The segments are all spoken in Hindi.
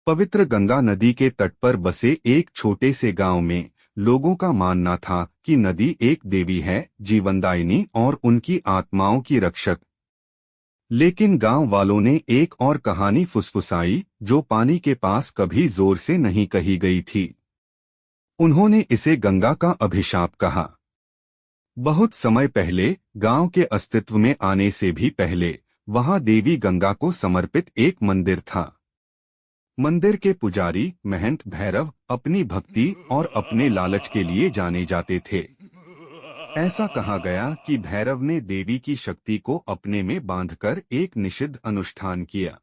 पवित्र गंगा नदी के तट पर बसे एक छोटे से गांव में लोगों का मानना था कि नदी एक देवी है, जीवनदायिनी और उनकी आत्माओं की रक्षक। लेकिन गांव वालों ने एक और कहानी फुसफुसाई जो पानी के पास कभी जोर से नहीं कही गई थी। उन्होंने इसे गंगा का अभिशाप कहा। बहुत समय पहले, गांव के अस्तित्व में आने से भी पहले, वहां देवी गंगा को समर्पित एक मंदिर था। मंदिर के पुजारी महंत भैरव अपनी भक्ति और अपने लालच के लिए जाने जाते थे। ऐसा कहा गया कि भैरव ने देवी की शक्ति को अपने में बांधकर एक निषिद्ध अनुष्ठान किया।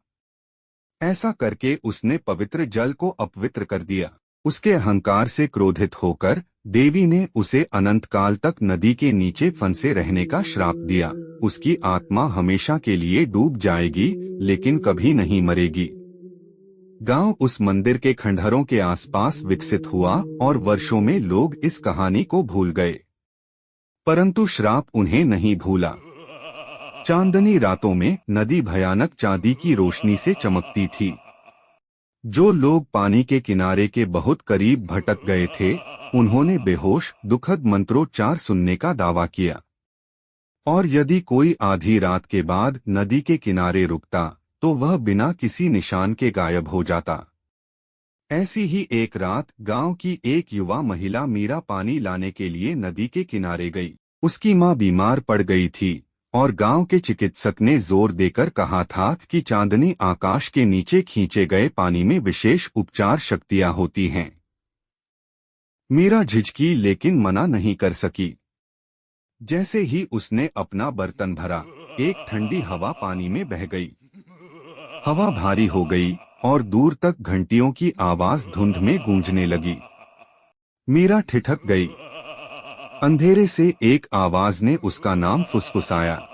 ऐसा करके उसने पवित्र जल को अपवित्र कर दिया। उसके अहंकार से क्रोधित होकर देवी ने उसे अनंत काल तक नदी के नीचे फंसे रहने का श्राप दिया। उसकी आत्मा हमेशा के लिए डूब जाएगी, लेकिन कभी नहीं मरेगी। गांव उस मंदिर के खंडहरों के आसपास विकसित हुआ और वर्षों में लोग इस कहानी को भूल गए। परंतु श्राप उन्हें नहीं भूला। चांदनी रातों में नदी भयानक चांदी की रोशनी से चमकती थी। जो लोग पानी के किनारे के बहुत करीब भटक गए थे, उन्होंने बेहोश दुखद मंत्रोच्चार सुनने का दावा किया। और यदि कोई आधी रात के बाद नदी के किनारे रुकता, तो वह बिना किसी निशान के गायब हो जाता। ऐसी ही एक रात गांव की एक युवा महिला मीरा पानी लाने के लिए नदी के किनारे गई। उसकी मां बीमार पड़ गई थी और गांव के चिकित्सक ने जोर देकर कहा था कि चांदनी आकाश के नीचे खींचे गए पानी में विशेष उपचार शक्तियां होती हैं। मीरा झिझकी लेकिन मना नहीं कर सकी। जैसे ही उसने अपना बर्तन भरा, एक ठंडी हवा पानी में बह गई। हवा भारी हो गई और दूर तक घंटियों की आवाज धुंध में गूंजने लगी। मीरा ठिठक गई। अंधेरे से एक आवाज ने उसका नाम फुसफुसाया।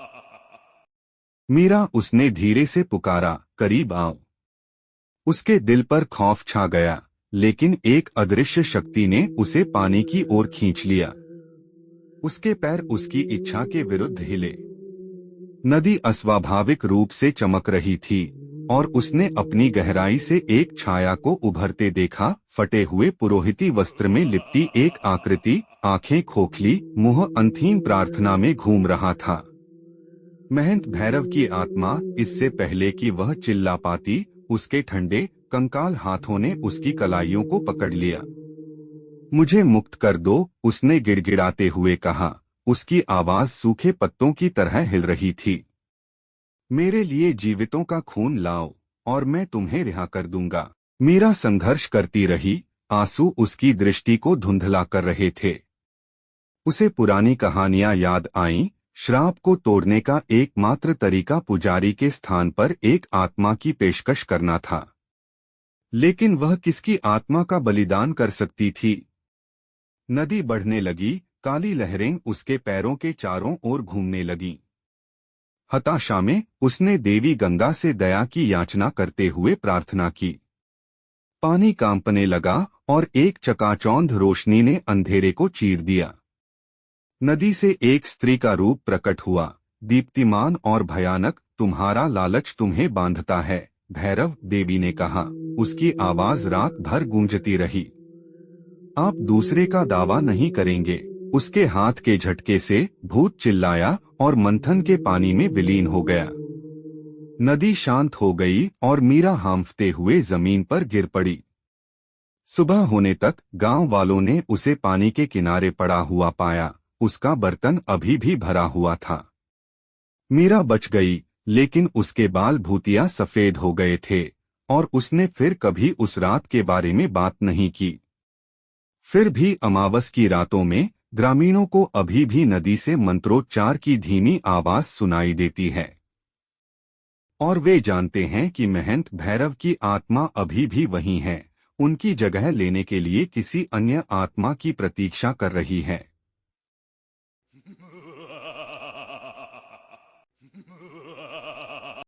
मीरा, उसने धीरे से पुकारा, करीब आओ। उसके दिल पर खौफ छा गया, लेकिन एक अदृश्य शक्ति ने उसे पानी की ओर खींच लिया। उसके पैर उसकी इच्छा के विरुद्ध हिले। नदी अस्वाभाविक रूप से चमक रही थी और उसने अपनी गहराई से एक छाया को उभरते देखा। फटे हुए पुरोहिती वस्त्र में लिपटी एक आकृति, आंखें खोखली, मुंह अंतहीन प्रार्थना में घूम रहा था। महंत भैरव की आत्मा, इससे पहले कि वह चिल्ला पाती, उसके ठंडे कंकाल हाथों ने उसकी कलाइयों को पकड़ लिया। मुझे मुक्त कर दो, उसने गिड़गिड़ाते हुए कहा। उसकी आवाज सूखे पत्तों की तरह हिल रही थी। मेरे लिए जीवितों का खून लाओ और मैं तुम्हें रिहा कर दूंगा। मीरा संघर्ष करती रही। आंसू उसकी दृष्टि को धुंधला कर रहे थे। उसे पुरानी कहानियां याद आईं। श्राप को तोड़ने का एकमात्र तरीका पुजारी के स्थान पर एक आत्मा की पेशकश करना था। लेकिन वह किसकी आत्मा का बलिदान कर सकती थी? नदी बढ़ने लगी। काली लहरें उसके पैरों के चारों ओर घूमने लगीं। हताशा में उसने देवी गंगा से दया की याचना करते हुए प्रार्थना की। पानी कांपने लगा और एक चकाचौंध रोशनी ने अंधेरे को चीर दिया। नदी से एक स्त्री का रूप प्रकट हुआ, दीप्तिमान और भयानक। तुम्हारा लालच तुम्हें बांधता है, भैरव, देवी ने कहा। उसकी आवाज रात भर गूंजती रही। आप दूसरे का दावा नहीं करेंगे। उसके हाथ के झटके से भूत चिल्लाया और मंथन के पानी में विलीन हो गया। नदी शांत हो गई और मीरा हांफते हुए जमीन पर गिर पड़ी। सुबह होने तक गांव वालों ने उसे पानी के किनारे पड़ा हुआ पाया। उसका बर्तन अभी भी भरा हुआ था। मीरा बच गई, लेकिन उसके बाल भूतिया सफेद हो गए थे और उसने फिर कभी उस रात के बारे में बात नहीं की। फिर भी अमावस की रातों में ग्रामीणों को अभी भी नदी से मंत्रोच्चार की धीमी आवाज सुनाई देती है और वे जानते हैं कि महंत भैरव की आत्मा अभी भी वहीं है, उनकी जगह लेने के लिए किसी अन्य आत्मा की प्रतीक्षा कर रही है।